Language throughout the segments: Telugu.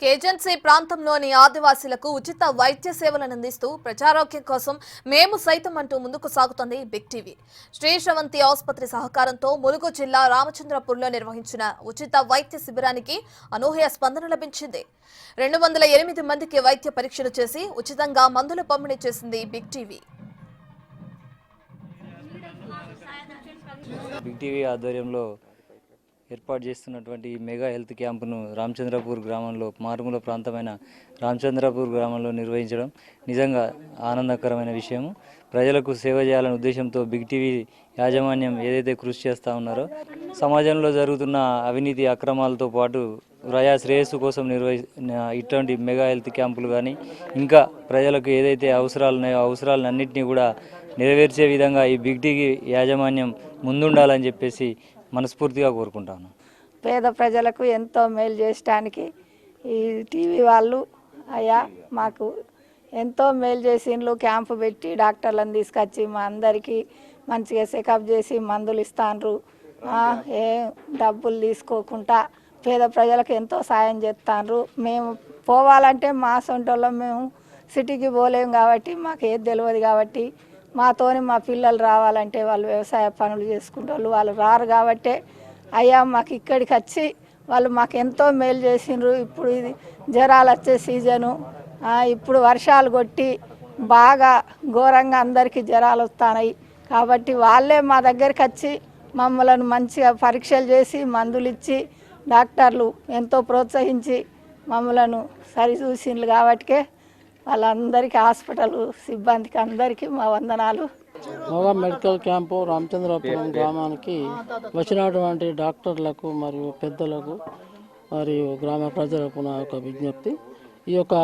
ఏజెన్సీ ప్రాంతంలోని ఆదివాసీలకు ఉచిత వైద్య సేవలను అందిస్తూ ప్రజారోగ్యం కోసం మేము సైతం అంటూ ముందుకు సాగుతోంది బిగ్ టీవీ. శ్రీ శ్రవంతి ఆసుపత్రి సహకారంతో ములుగు జిల్లా రామచంద్రపూర్లో నిర్వహించిన ఉచిత వైద్య శిబిరానికి అనూహ్య స్పందన లభించింది. 208 మందికి వైద్య పరీక్షలు చేసి ఉచితంగా మందులు పంపిణీ చేసింది బిగ్ టీవీ. బిగ్ టీవీ ఆధ్వర్యంలో ఏర్పాటు చేస్తున్నటువంటి మెగా హెల్త్ క్యాంపును రామచంద్రపూర్ గ్రామంలో మారుమూల ప్రాంతమైన రామచంద్రపూర్ గ్రామంలో నిర్వహించడం నిజంగా ఆనందకరమైన విషయం. ప్రజలకు సేవ చేయాలనే ఉద్దేశంతో బిగ్ టీవీ యాజమాన్యం ఏదైతే కృషి చేస్తూ ఉన్నారో సమాజంలో జరుగుతున్న అవినీతి అక్రమాలతో పాటు ప్రజా శ్రేయస్సు కోసం ఇటువంటి మెగా హెల్త్ క్యాంపులు కానీ ఇంకా ప్రజలకు ఏదైతే అవసరాలు ఉన్నాయో అవసరాలన్నింటినీ కూడా నెరవేర్చే విధంగా ఈ బిగ్ టీవీ యాజమాన్యం ముందుండాలని చెప్పేసి మనస్ఫూర్తిగా కోరుకుంటాను. పేద ప్రజలకు ఎంతో మేలు చేయడానికి ఈ టీవీ వాళ్ళు అయ్యా మాకు ఎంతో మేలు చేసిండ్రు. క్యాంపు పెట్టి డాక్టర్లను తీసుకొచ్చి మా అందరికీ మంచిగా చెకప్ చేసి మందులు ఇస్తాండ్రు. ఏ డబ్బులు తీసుకోకుండా పేద ప్రజలకు ఎంతో సాయం చేస్తాండ్రు. మేము పోవాలంటే మా సొంటలో మేము సిటీకి పోలేము కాబట్టి మాకు ఏది తెలియదు కాబట్టి మాతోని మా పిల్లలు రావాలంటే వాళ్ళు వ్యవసాయ పనులు చేసుకుంటారు, వాళ్ళు రారు కాబట్టి అయ్యా మాకు ఇక్కడికి వచ్చి వాళ్ళు మాకు ఎంతో మేలు చేసిండ్రు. ఇప్పుడు ఇది జ్వరాలు వచ్చే సీజను, ఇప్పుడు వర్షాలు కొట్టి బాగా ఘోరంగా అందరికీ జ్వరాలు వస్తున్నాయి కాబట్టి వాళ్ళే మా దగ్గరికి వచ్చి మమ్మల్ని మంచిగా పరీక్షలు చేసి మందులు ఇచ్చి డాక్టర్లు ఎంతో ప్రోత్సహించి మమ్మలను సరిచూసిండ్రు కాబట్టికే వాళ్ళందరికీ హాస్పిటల్ సిబ్బందికి అందరికీ మా వందనాలు. మెగా మెడికల్ క్యాంపు రామచంద్రపురం గ్రామానికి వచ్చినటువంటి డాక్టర్లకు మరియు పెద్దలకు మరియు గ్రామ ప్రజలకు నా యొక్క విజ్ఞప్తి. ఈ యొక్క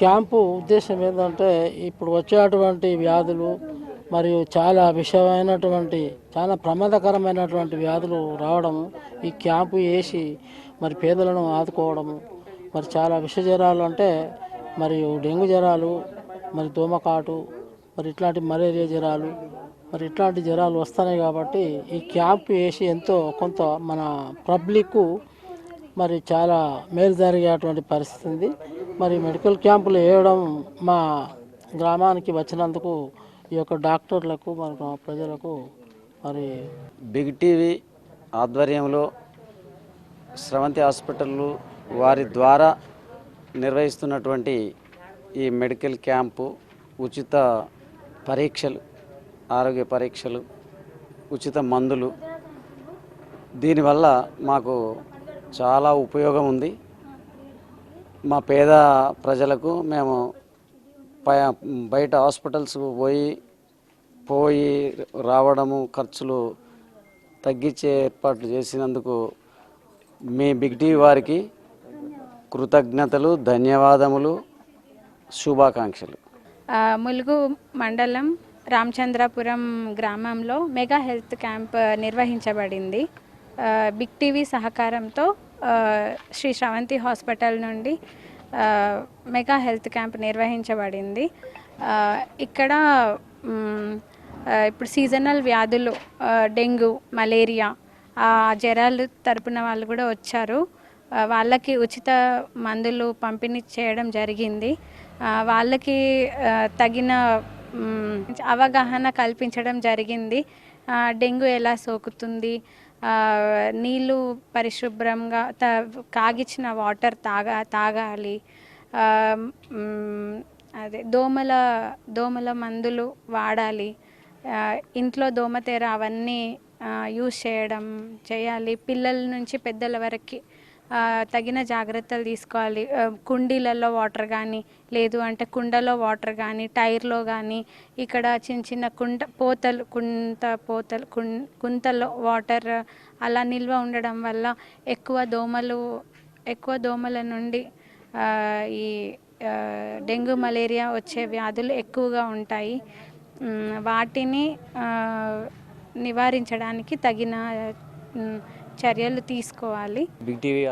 క్యాంపు ఉద్దేశం ఏంటంటే ఇప్పుడు వచ్చేటువంటి వ్యాధులు మరియు చాలా విషమైనటువంటి చాలా ప్రమాదకరమైనటువంటి వ్యాధులు రావడము, ఈ క్యాంపు వేసి మరి పేదలను ఆదుకోవడము, మరి చాలా విష జ్వరాలు అంటే మరియు డెంగ్యూ జ్వరాలు, మరి దోమకాటు, మరి ఇట్లాంటి మలేరియా జ్వరాలు, మరి ఇట్లాంటి జ్వరాలు వస్తున్నాయి కాబట్టి ఈ క్యాంప్ వేసి ఎంతో కొంత మన పబ్లిక్ మరి చాలా మేలు జరిగేటువంటి పరిస్థితి ఉంది. మరి మెడికల్ క్యాంపులు వేయడం మా గ్రామానికి వచ్చినందుకు ఈ యొక్క డాక్టర్లకు మరి ప్రజలకు మరి బిగ్ టీవీ ఆధ్వర్యంలో స్రవంతి హాస్పిటల్ వారి ద్వారా నిర్వహిస్తున్నటువంటి ఈ మెడికల్ క్యాంపు, ఉచిత పరీక్షలు, ఆరోగ్య పరీక్షలు, ఉచిత మందులు, దీనివల్ల మాకు చాలా ఉపయోగం ఉంది. మా పేద ప్రజలకు మేము బయట హాస్పిటల్స్కు పోయి రావడము ఖర్చులు తగ్గించే ఏర్పాట్లు చేసినందుకు మీ బిగ్ టీవీ వారికి కృతజ్ఞతలు, ధన్యవాదములు, శుభాకాంక్షలు. ములుగు మండలం రామచంద్రపురం గ్రామంలో మెగా హెల్త్ క్యాంప్ నిర్వహించబడింది. బిగ్ టీవీ సహకారంతో శ్రీ శ్రవంతి హాస్పిటల్ నుండి మెగా హెల్త్ క్యాంప్ నిర్వహించబడింది. ఇక్కడ ఇప్పుడు సీజనల్ వ్యాధులు డెంగ్యూ, మలేరియా, జ్వరాలు తరపున వాళ్ళు కూడా వచ్చారు. వాళ్ళకి ఉచిత మందులు పంపిణీ చేయడం జరిగింది. వాళ్ళకి తగిన అవగాహన కల్పించడం జరిగింది. డెంగ్యూ ఎలా సోకుతుంది, నీళ్ళు పరిశుభ్రంగా కాగించిన వాటర్ తాగాలి, అదే దోమల మందులు వాడాలి, ఇంట్లో దోమతెర అవన్నీ యూజ్ చేయాలి. పిల్లల నుంచి పెద్దల వరకు తగిన జాగ్రత్తలు తీసుకోవాలి. కుండీలలో వాటర్ కానీ, లేదు అంటే కుండలో వాటర్ కానీ, టైర్లో కానీ, ఇక్కడ చిన్న కుంతలో వాటర్ అలా నిల్వ ఉండడం వల్ల ఎక్కువ దోమల నుండి ఈ డెంగ్యూ, మలేరియా వచ్చే వ్యాధులు ఎక్కువగా ఉంటాయి. వాటిని నివారించడానికి తగిన చర్యలు తీసుకోవాలి. Big TV